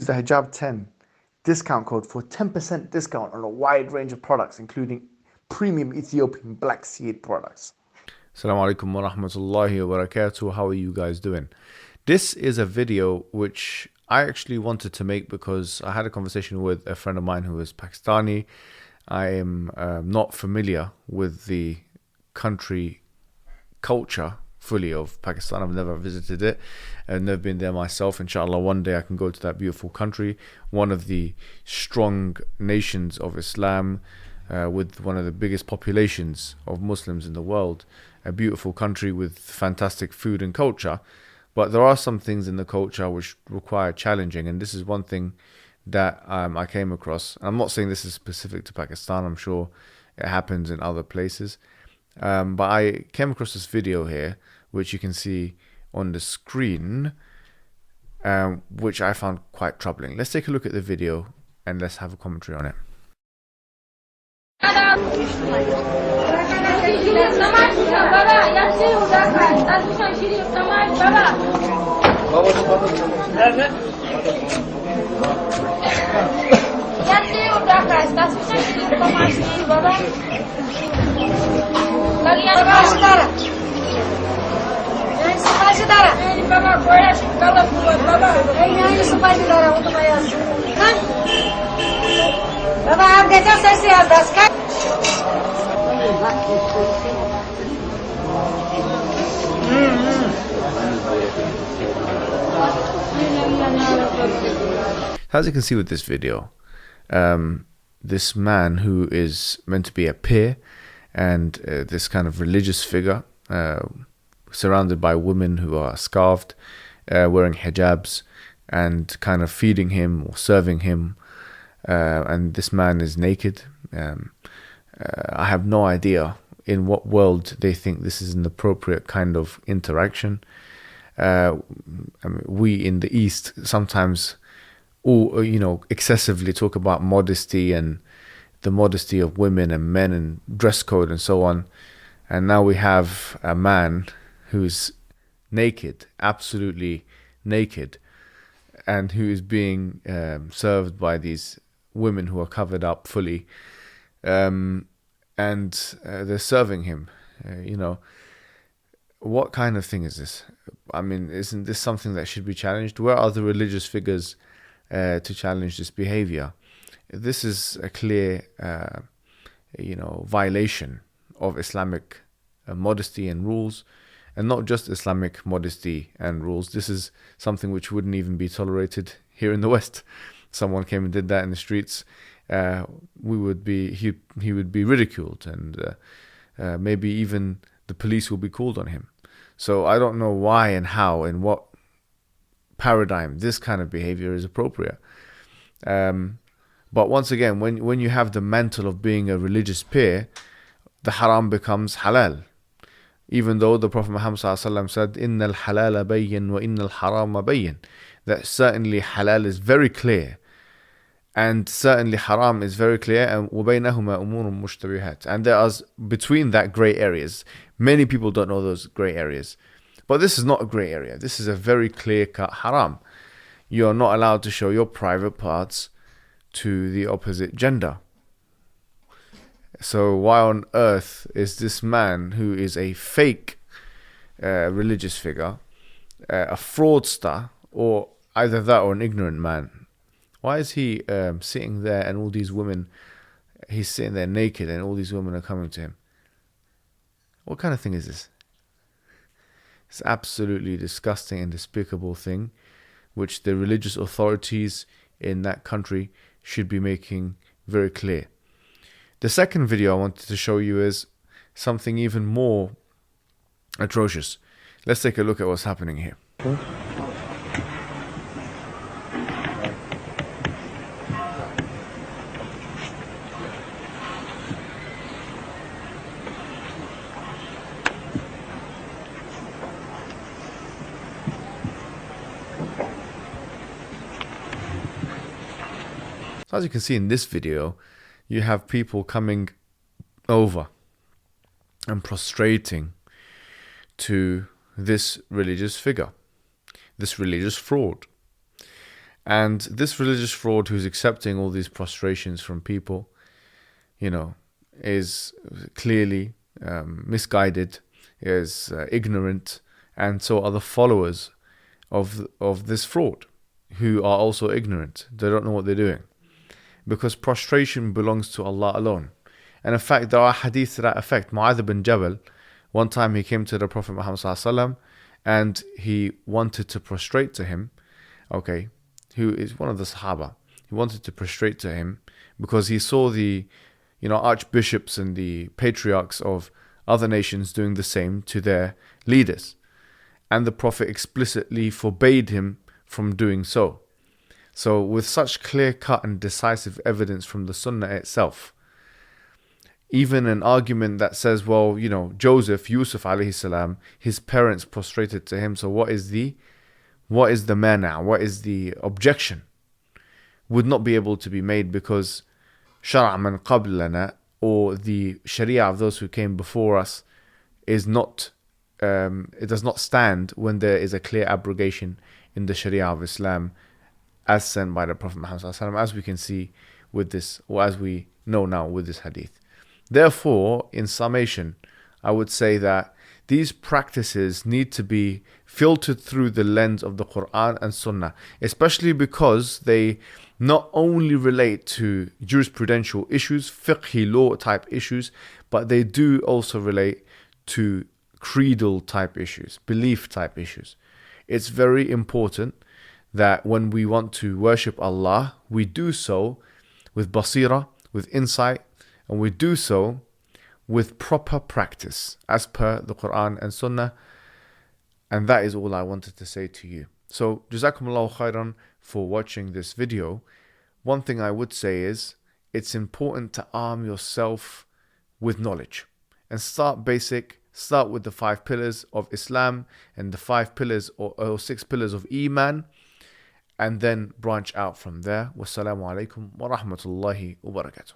use the Hijab 10 discount code for 10% discount on a wide range of products, including premium Ethiopian black seed products. Assalamu alaikum wa rahmatullahi wa barakatuh. How are you guys doing? This is a video which I actually wanted to make because I had a conversation with a friend of mine who is Pakistani. I am not familiar with the country culture fully of Pakistan. I've never visited it. I've never been there myself. Inshallah, one day I can go to that beautiful country, one of the strong nations of Islam, with one of the biggest populations of Muslims in the world, a beautiful country with fantastic food and culture. But there are some things in the culture which require challenging, and this is one thing that I came across. I'm not saying this is specific to Pakistan, I'm sure it happens in other places. But I came across this video here, which you can see on the screen, which I found quite troubling. Let's take a look at the video and let's have a commentary on it. As you can see with this video, this man who is meant to be a peer and this kind of religious figure, surrounded by women who are scarfed, wearing hijabs, and kind of feeding him or serving him, and this man is naked. I have no idea in what world they think this is an appropriate kind of interaction. I mean, we in the East sometimes excessively talk about modesty and the modesty of women and men and dress code and so on. And now we have a man who's naked, absolutely naked, and who is being served by these women who are covered up fully. And they're serving him. What kind of thing is this? I mean, isn't this something that should be challenged? Where are the religious figures to challenge this behavior? This is a clear, violation of Islamic modesty and rules, and not just Islamic modesty and rules. This is something which wouldn't even be tolerated here in the West. Someone came and did that in the streets, he would be ridiculed, and maybe even the police will be called on him. So I don't know why and how and what paradigm this kind of behavior is appropriate. But once again, when you have the mantle of being a religious peer, the haram becomes halal. Even though the Prophet Muhammad ﷺ said, "Innal halala bayyin wa innal harama bayyin," that certainly halal is very clear, and certainly haram is very clear, and وَبَيْنَهُمَا أُمُورٌ مُشْتَبِهَاتٌ, and there are between that grey areas. Many people don't know those grey areas, but this is not a grey area. This is a very clear-cut haram. You are not allowed to show your private parts to the opposite gender. So why on earth is this man, who is a fake religious figure, a fraudster, or either that or an ignorant man, why is he sitting there and all these women, he's sitting there naked and all these women are coming to him? What kind of thing is this? It's absolutely disgusting and despicable thing, which the religious authorities in that country should be making very clear. The second video I wanted to show you is something even more atrocious. Let's take a look at what's happening here. So as you can see in this video, you have people coming over and prostrating to this religious figure, this religious fraud. And this religious fraud who's accepting all these prostrations from people, is clearly misguided, is ignorant, and so are the followers of this fraud, who are also ignorant. They don't know what they're doing, because prostration belongs to Allah alone. And in fact, there are hadith to that effect. Mu'adh bin Jabal, one time he came to the Prophet Muhammad ﷺ and he wanted to prostrate to him, who is one of the Sahaba. He wanted to prostrate to him because he saw the archbishops and the patriarchs of other nations doing the same to their leaders. And the Prophet explicitly forbade him from doing so. So with such clear-cut and decisive evidence from the Sunnah itself, even an argument that says, Joseph, Yusuf alayhi salam, his parents prostrated to him, so what is the mana? What is the objection? Would not be able to be made, because Shara' man qablana, or the Sharia of those who came before us, is not it does not stand when there is a clear abrogation in the Sharia of Islam as sent by the Prophet Muhammad ﷺ, as we can see with this, or as we know now with this hadith. Therefore, in summation, I would say that these practices need to be filtered through the lens of the Quran and Sunnah, especially because they not only relate to jurisprudential issues, fiqhi law type issues, but they do also relate to creedal type issues, belief type issues. It's very important that when we want to worship Allah, we do so with basira, with insight, and we do so with proper practice as per the Quran and Sunnah. And that is all I wanted to say to you. So, Jazakumullahu khairan for watching this video. One thing I would say is, it's important to arm yourself with knowledge. And start basic, start with the 5 pillars of Islam and the 5 pillars or 6 pillars of Iman, and then branch out from there. Wassalamu alaikum wa rahmatullahi wa barakatuh.